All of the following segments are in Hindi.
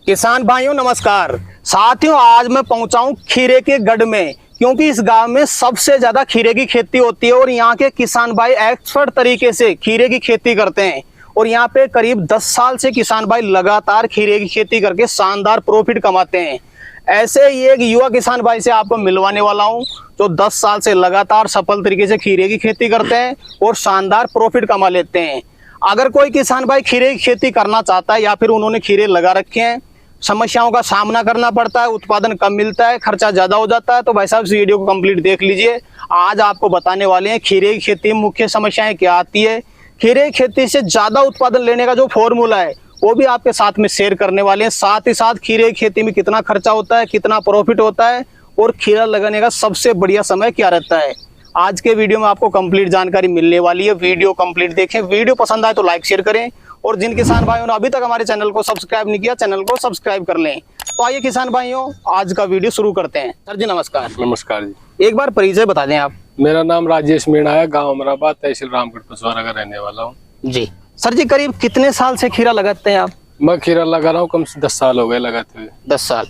किसान भाइयों नमस्कार। साथियों, आज मैं पहुंचा हूं खीरे के गढ़ में, क्योंकि इस गांव में सबसे ज्यादा खीरे की खेती होती है और यहाँ के किसान भाई एक्सपर्ट तरीके से खीरे की खेती करते हैं। और यहाँ पे करीब 10 साल से किसान भाई लगातार खीरे की खेती करके शानदार प्रॉफिट कमाते हैं। ऐसे ही एक युवा किसान भाई से आपको मिलवाने वाला हूँ जो 10 साल से लगातार सफल तरीके से खीरे की खेती करते हैं और शानदार प्रॉफिट कमा लेते हैं। अगर कोई किसान भाई खीरे की खेती करना चाहता है या फिर उन्होंने खीरे लगा रखे हैं, समस्याओं का सामना करना पड़ता है, उत्पादन कम मिलता है, खर्चा ज्यादा हो जाता है, तो भाई साहब इस वीडियो को कंप्लीट देख लीजिए। आज आपको बताने वाले हैं खीरे की खेती में मुख्य समस्याएं क्या आती है, खीरे की खेती से ज्यादा उत्पादन लेने का जो फॉर्मूला है वो भी आपके साथ में शेयर करने वाले हैं। साथ ही साथ खीरे की खेती में कितना खर्चा होता है, कितना प्रॉफिट होता है और खीरा लगाने का सबसे बढ़िया समय क्या रहता है। आज के वीडियो में आपको कंप्लीट जानकारी मिलने वाली है। वीडियो कंप्लीट देखें, वीडियो पसंद आए तो लाइक शेयर करें और जिन किसान भाइयों ने अभी तक हमारे चैनल को सब्सक्राइब नहीं किया, चैनल को सब्सक्राइब कर लें। तो आइए किसान भाइयों, आज का वीडियो शुरू करते हैं। सर जी नमस्कार। नमस्कार जी। एक बार परिचय बता दें आप। मेरा नाम राजेश मीणा है, गांव अमराबाद, तहसील रामगढ़ पसवारा का रहने वाला हूँ जी। सर जी, करीब कितने साल से खीरा लगाते हैं आप? मैं खीरा लगा रहा हूँ, कम से 10 साल हो गए लगाते हुए। 10 साल।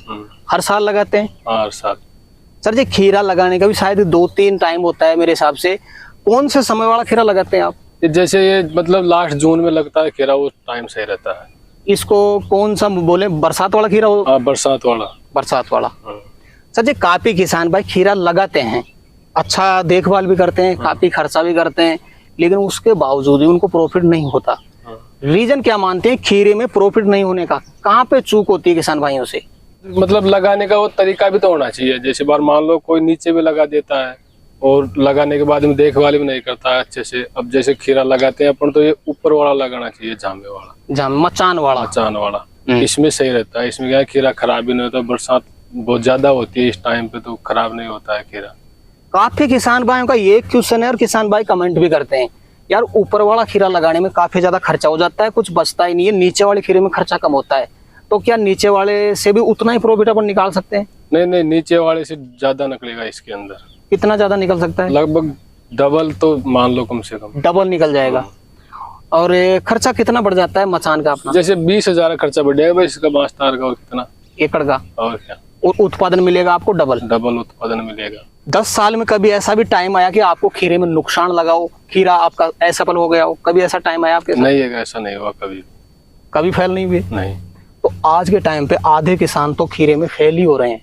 हर साल लगाते हैं? हर साल। सर जी, खीरा लगाने का भी शायद 2-3 टाइम होता है मेरे हिसाब से। कौन से समय वाला खीरा लगाते हैं आप? जैसे ये मतलब लास्ट जून में लगता है खीरा, वो टाइम सही रहता है। इसको कौन सा बोले, बरसात वाला खीरा? बरसात वाला। बरसात वाला। सर जी, काफी किसान भाई खीरा लगाते हैं, अच्छा देखभाल भी करते हैं, काफी खर्चा भी करते हैं, लेकिन उसके बावजूद भी उनको प्रॉफिट नहीं होता। रीजन क्या मानते हैं खीरे में प्रॉफिट नहीं होने का? कहाँ पे चूक होती है किसान भाइयों से? मतलब लगाने का वो तरीका भी तो होना चाहिए। जैसे बार मान लो कोई नीचे भी लगा देता है और लगाने के बाद में देखभाल भी नहीं करता है अच्छे से। अब जैसे खीरा लगाते हैं अपन, तो ये ऊपर वाला लगाना चाहिए, झामे वाला, मचान वाला। मचान वाला, इसमें सही रहता है। इसमें क्या है, खीरा खराब भी नहीं होता। बरसात बहुत ज्यादा होती है इस टाइम पे, तो खराब नहीं होता है खीरा। काफी किसान भाइयों का ये क्वेश्चन है और किसान भाई कमेंट भी करते हैं, यार ऊपर वाला खीरा लगाने में काफी ज्यादा खर्चा हो जाता है, कुछ बचता ही नहीं है, नीचे वाले खीरे में खर्चा कम होता है, तो क्या नीचे वाले से भी उतना ही प्रॉफिट अपन निकाल सकते हैं? नहीं नहीं, नीचे वाले से ज्यादा निकलेगा इसके अंदर। कितना ज्यादा निकल सकता है? लगभग डबल तो मान लो, कम से कम डबल निकल जाएगा। और खर्चा कितना बढ़ जाता है मचान का अपना? जैसे 20,000 खर्चा बढ़ जाएगा इसका, बांस तार का, और कितना एकड़ का, और क्या उत्पादन मिलेगा आपको डबल उत्पादन मिलेगा। 10 साल में कभी ऐसा भी टाइम आया कि आपको खीरे में नुकसान लगा हो, खीरा आपका असफल हो गया हो? कभी ऐसा टाइम आया आपके साथ? नहीं है, ऐसा नहीं हुआ कभी फेल नहीं हुए? नहीं। तो आज के टाइम पे आधे किसान तो खीरे में फेल ही हो रहे हैं।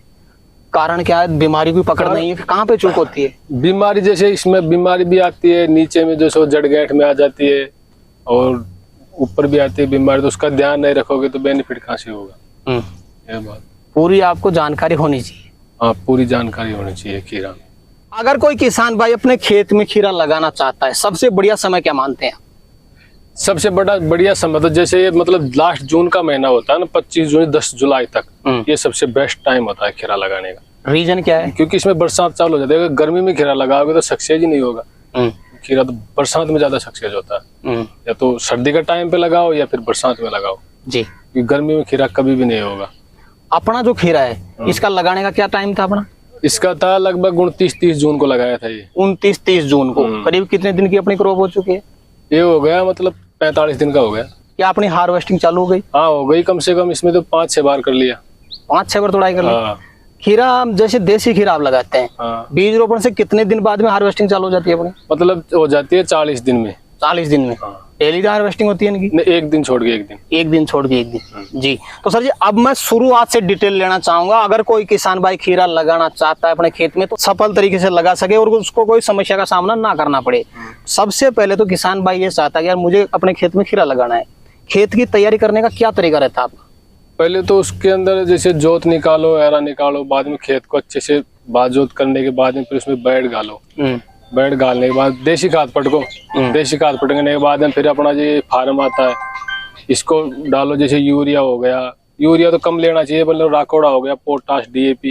कारण क्या है? बीमारी की पकड़ नहीं है। कहाँ पे चूक होती है? बीमारी, जैसे इसमें बीमारी भी आती है, नीचे में जो सो जड़ गांठ में आ जाती है और ऊपर भी आती है बीमारी, तो उसका ध्यान नहीं रखोगे तो बेनिफिट कहाँ से होगा। ये बात पूरी आपको जानकारी होनी चाहिए। हाँ, पूरी जानकारी होनी चाहिए खीरा में। अगर कोई किसान भाई अपने खेत में खीरा लगाना चाहता है, सबसे बढ़िया समय क्या मानते हैं? सबसे बढ़िया समय तो जैसे ये मतलब लास्ट जून का महीना होता है ना, 25 जून 10 जुलाई तक, ये सबसे बेस्ट टाइम होता है खीरा लगाने का। रीजन क्या है? क्योंकि इसमें बरसात चालू हो जाती है। अगर गर्मी में खीरा लगाओगे तो सक्सेस ही नहीं होगा। खीरा तो बरसात में ज्यादा सक्सेस होता है। या तो सर्दी का टाइम पे लगाओ या फिर बरसात में लगाओ जी, क्योंकि गर्मी में खीरा कभी भी नहीं होगा। अपना जो खीरा है इसका लगाने का क्या टाइम था अपना? इसका था लगभग 29-30 जून को लगाया था ये। 29-30 जून को। करीब कितने दिन की अपनी क्रॉप हो चुकी है? ये हो गया मतलब 45 दिन का हो गया। क्या अपनी हार्वेस्टिंग चालू हो गई? हाँ, हो गई। कम से कम इसमें तो 5-6 बार कर लिया। 5-6 बार तोड़ाई कर लिया। खीरा जैसे देसी खीरा आप लगाते हैं, बीज रोपण से कितने दिन बाद में हार्वेस्टिंग चालू हो जाती है अपनी? मतलब हो जाती है 40 दिन में। 40 दिन में डेली हार्वेस्टिंग होती है इनकी? एक दिन छोड़ के एक दिन छोड़ के एक दिन। जी, तो सर जी अब मैं शुरुआत से डिटेल लेना चाहूंगा। अगर कोई किसान भाई खीरा लगाना चाहता है अपने खेत में तो सफल तरीके से लगा सके और उसको कोई समस्या का सामना ना करना पड़े। सबसे पहले तो किसान भाई ये चाहता है कि यार मुझे अपने खेत में खीरा लगाना है, खेत की तैयारी करने का क्या तरीका रहता है आपका? पहले तो उसके अंदर जैसे जोत निकालो, एरा निकालो, बाद में खेत को अच्छे से बाजोत करने के बाद में फिर उसमें बैड गालो। बैड गालने के बाद देसी खाद पटको। देसी खाद पटकने के बाद में फिर अपना जो फार्म आता है इसको डालो। जैसे यूरिया हो गया, यूरिया तो कम लेना चाहिए, मतलब राकोड़ा हो गया, पोटाश, DAP,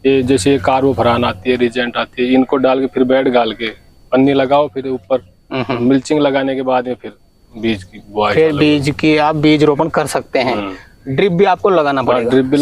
ये जैसे कार्बोफरान आती है, रिजेंट आती है, इनको डाल के फिर बैड गाल के पन्नी लगाओ। फिर ऊपर मिल्चिंग लगाने के बाद में फिर बीज की बुआई। फिर बीज की आप बीज रोपण कर सकते हैं। ड्रिप भी आपको लगाना पड़ेगा? ड्रिप भी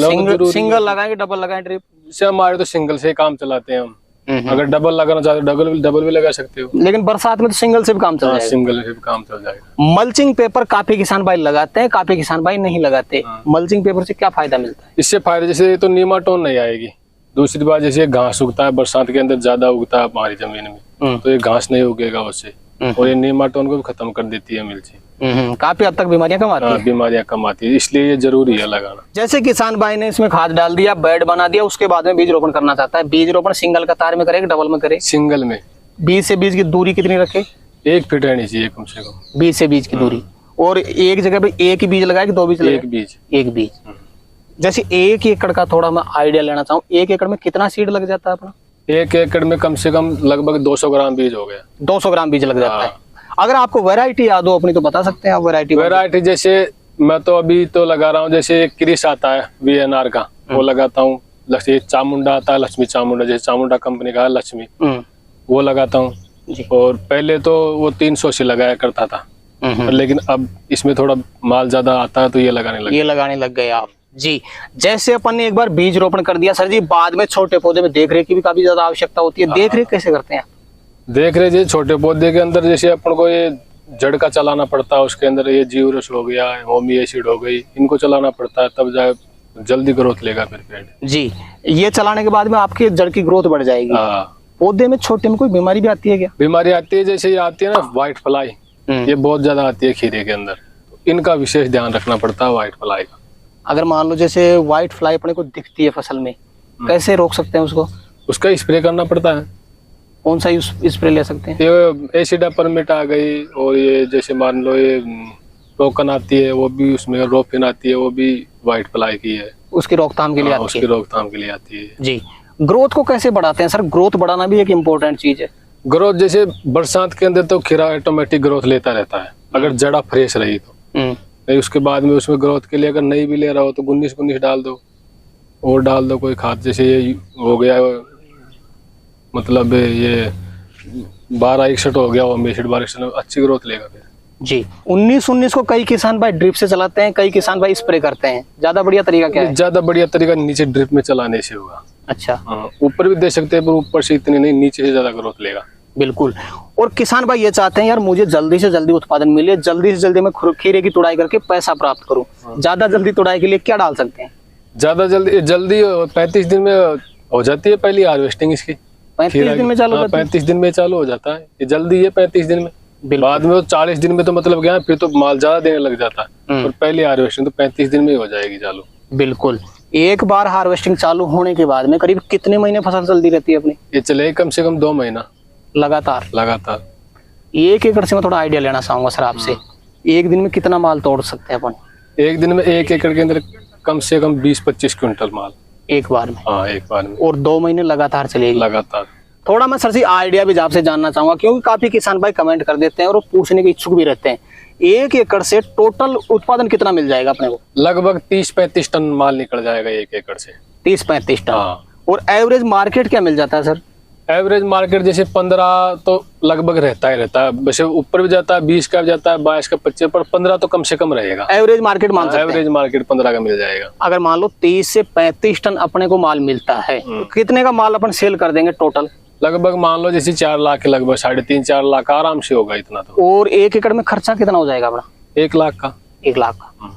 सिंगल लगाएंगे, डबल लगाएंगे ड्रिप? जैसे हमारे तो सिंगल से काम चलाते हैं हम। अगर डबल लगाना चाहते हो डबल भी लगा सकते हो, लेकिन बरसात में तो सिंगल से भी काम चल जाएगा। सिंगल में भी काम चल जाएगा। मल्चिंग पेपर काफी किसान भाई लगाते हैं, काफी किसान भाई नहीं लगाते। मल्चिंग पेपर से क्या फायदा मिलता है? इससे फायदा जैसे तो नीमाटोन नहीं आएगी। दूसरी बात जैसे घास उगता है बरसात के अंदर ज्यादा उगता है हमारी जमीन में, तो ये घास नहीं उगेगा उससे, और ये नीमाटोन को भी खत्म कर देती है मिर्ची। काफी हद तक बीमारियां कम आती है। बीमारियां कम आती है, इसलिए ये जरूरी है लगाना। जैसे किसान भाई ने इसमें खाद डाल दिया, बेड बना दिया, उसके बाद में बीज रोपण करना चाहता है, बीज रोपण सिंगल कतार में करे, डबल में करे? सिंगल में। बीज से बीज की दूरी कितनी रखे? 1 फीट रहनी चाहिए कम से कम, बीज से बीज की दूरी। और एक जगह पे एक ही बीज लगाए कि 2 बीज लगाए? एक बीज। जैसे 1 एकड़ का थोड़ा मैं आइडिया लेना चाहूँ, 1 एकड़ में कितना सीड लग जाता है अपना? 1 एकड़ में कम से कम लगभग 200 ग्राम बीज हो गया। 200 ग्राम बीज लग जाता है। अगर आपको वैरायटी याद हो अपनी तो बता सकते हैं आप? वैरायटी जैसे मैं तो अभी तो लगा रहा हूँ, जैसे क्रिस आता है VNR का, वो लगाता हूँ। चामुंडा आता है, लक्ष्मी चामुंडा, जैसे चामुंडा कंपनी का है लक्ष्मी, वो लगाता हूँ। और पहले तो वो 300 से लगाया करता था, लेकिन अब इसमें थोड़ा माल ज्यादा आता है तो ये लगाने लग गए आप जी। जैसे अपन ने एक बार बीज रोपण कर दिया सर जी, बाद में छोटे पौधे में देख रेख की भी काफी ज्यादा आवश्यकता होती है। देख रेख कैसे करते हैं? देख रहे जी, छोटे पौधे के अंदर जैसे अपन को ये जड़ का चलाना पड़ता है, उसके अंदर ये जीवरस हो गया, होमी एसिड हो गई, इनको चलाना पड़ता है, तब जाए जल्दी ग्रोथ लेगा फिर पेड़ जी। ये चलाने के बाद में आपके जड़ की ग्रोथ बढ़ जाएगी। पौधे में छोटे में कोई बीमारी भी आती है क्या? बीमारी आती है, जैसे ये आती है ना व्हाइट फ्लाई, ये बहुत ज्यादा आती है खीरे के अंदर, इनका विशेष ध्यान रखना पड़ता है व्हाइट फ्लाई का। अगर मान लो जैसे व्हाइट फ्लाई अपने को दिखती है फसल में, कैसे रोक सकते हैं उसको? उसका स्प्रे करना पड़ता है। कौन सा स्प्रे ले सकते हैं? ये एसिडा परमिट आ गई, और ये जैसे मान लो ये टोकन आती है, वो भी उसमें रोफिन आती है, वो भी व्हाइट फ्लाई की है, उसकी रोकथाम के लिए आती है। उसकी रोकथाम के लिए आती है जी। ग्रोथ को कैसे बढ़ाते हैं सर? ग्रोथ बढ़ाना भी एक इम्पोर्टेंट चीज है। ग्रोथ जैसे बरसात के अंदर तो खीरा ऑटोमेटिक ग्रोथ लेता रहता है, अगर जड़ा फ्रेश रही तो। नहीं उसके बाद में उसमें ग्रोथ के लिए अगर नहीं भी ले रहा हो तो 19 डाल दो, और डाल दो कोई खाद, जैसे ये हो गया मतलब ये 1261 हो गया, वो एसिड 1261 अच्छी ग्रोथ लेगा फिर जी। 19 को कई किसान भाई ड्रिप से चलाते हैं, कई किसान भाई स्प्रे करते हैं। ज्यादा बढ़िया तरीका क्या है? ज्यादा बढ़िया तरीका नीचे ड्रिप में चलाने से होगा। अच्छा। ऊपर भी दे सकते हैं, पर ऊपर से इतनी नहीं, नीचे से ज्यादा ग्रोथ लेगा। बिल्कुल। और किसान भाई ये चाहते हैं यार मुझे जल्दी से जल्दी उत्पादन मिले, जल्दी से जल्दी मैं खीरे की तुड़ाई करके पैसा प्राप्त करूं। ज्यादा जल्दी तुड़ाई के लिए क्या डाल सकते हैं? ज्यादा जल्दी 35 दिन में हो जाती है पहली हार्वेस्टिंग इसकी। 35 दिन में चालू होता है? 35 दिन में चालू हो जाता है, ये जल्दी है 35 दिन में। बाद में तो 40 दिन में तो मतलब क्या, फिर तो माल ज्यादा देने लग जाता है, और पहली हार्वेस्टिंग तो 35 दिन में ही हो जाएगी चालू। बिल्कुल। एक बार हार्वेस्टिंग चालू होने के बाद में करीब कितने महीने फसल चलती रहती है अपनी? ये चले कम से कम 2 महीना लगातार। 1 एकड़ से मैं थोड़ा आइडिया लेना चाहूंगा सर आपसे, एक दिन में कितना माल तोड़ सकते हैं अपन? एक दिन में 1 एकड़ के अंदर कम से कम 20-25 क्विंटल माल एक बार में? हाँ, एक बार में। और 2 महीने लगातार चलेगी? लगातार। थोड़ा मैं सर जी आइडिया भी आपसे जानना चाहूंगा, क्योंकि काफी किसान भाई कमेंट कर देते हैं और पूछने के इच्छुक भी रहते हैं। 1 एकड़ से टोटल उत्पादन कितना मिल जाएगा अपने को? लगभग 30-35 टन माल निकल जाएगा 1 एकड़ से। 30-35 टन। हाँ। और एवरेज मार्केट क्या मिल जाता है सर? एवरेज मार्केट जैसे 15 तो लगभग रहता है, वैसे ऊपर भी जाता है, 20 का भी जाता है, 22 का, 25, पर 15 तो कम से कम रहेगा। एवरेज मार्केट मान सकते हैं? एवरेज मार्केट 15 का मिल जाएगा। अगर मान लो 30 से 35 टन अपने को माल मिलता है, तो कितने का माल अपन सेल कर देंगे टोटल? लगभग मान लो जैसे 4 लाख के लगभग 3.5-4 लाख आराम से होगा इतना तो। और 1 एकड़ में खर्चा कितना हो जाएगा अपना? 1 लाख का। 1 लाख का।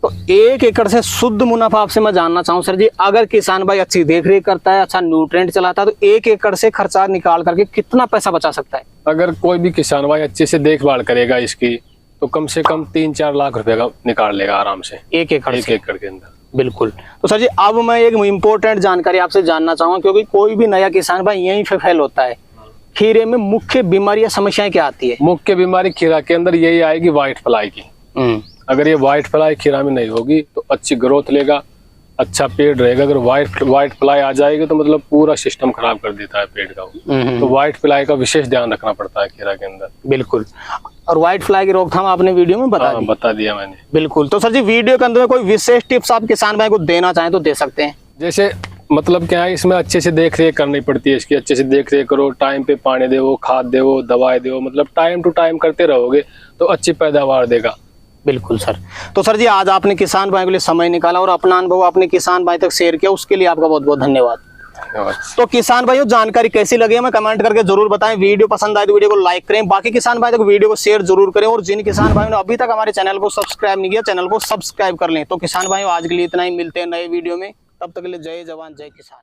तो 1 एकड़ से शुद्ध मुनाफा आपसे मैं जानना चाहूँ सर जी, अगर किसान भाई अच्छी देखरेख करता है, अच्छा न्यूट्रिएंट चलाता है, तो 1 एकड़ से खर्चा निकाल करके कितना पैसा बचा सकता है? अगर कोई भी किसान भाई अच्छे से देखभाल करेगा इसकी, तो कम से कम 3-4 लाख रुपए का निकाल लेगा आराम से 1 एकड़ के अंदर। बिल्कुल। तो सर जी अब मैं एक इम्पोर्टेंट जानकारी आपसे जानना चाहूंगा, क्योंकि कोई भी नया किसान भाई यहीं पे फेल होता है। खीरे में मुख्य बीमारियां समस्याएं क्या आती है? मुख्य बीमारी खीरा के अंदर यही आएगी, व्हाइट फ्लाई की। अगर ये व्हाइट फ्लाई खीरा में नहीं होगी तो अच्छी ग्रोथ लेगा, अच्छा पेड़ रहेगा। अगर व्हाइट फ्लाई आ जाएगी तो मतलब पूरा सिस्टम खराब कर देता है पेड़ का। तो व्हाइट फ्लाई का विशेष ध्यान रखना पड़ता है खीरा के अंदर। बिल्कुल। और व्हाइट फ्लाई की रोकथाम आपने वीडियो में बता दिया मैंने। बिल्कुल। तो सर जी वीडियो के अंदर में कोई विशेष टिप्स आप किसान भाई को देना चाहें तो दे सकते हैं? जैसे मतलब क्या है, इसमें अच्छे से देख रेख करनी पड़ती है इसकी, अच्छे से देख रेख करो, टाइम पे पानी दो, खाद दो, दवाई दो, मतलब टाइम टू टाइम करते रहोगे तो अच्छी पैदावार देगा। बिल्कुल सर। तो सर जी आज आपने किसान भाई के लिए समय निकाला और अपना अनुभव अपने किसान भाई तक शेयर किया, उसके लिए आपका बहुत बहुत धन्यवाद। धन्यवाद। तो किसान भाइयों जानकारी कैसी लगी हमें कमेंट करके जरूर बताएं। वीडियो पसंद आए तो वीडियो को लाइक करें, बाकी किसान भाई तो वीडियो को शेयर जरूर करें, और जिन किसान भाइयों ने अभी तक हमारे चैनल को सब्सक्राइब नहीं किया चैनल को सब्सक्राइब कर लें। तो किसान भाइयों आज के लिए इतना ही, मिलते हैं नए वीडियो में, तब तक के लिए जय जवान जय किसान।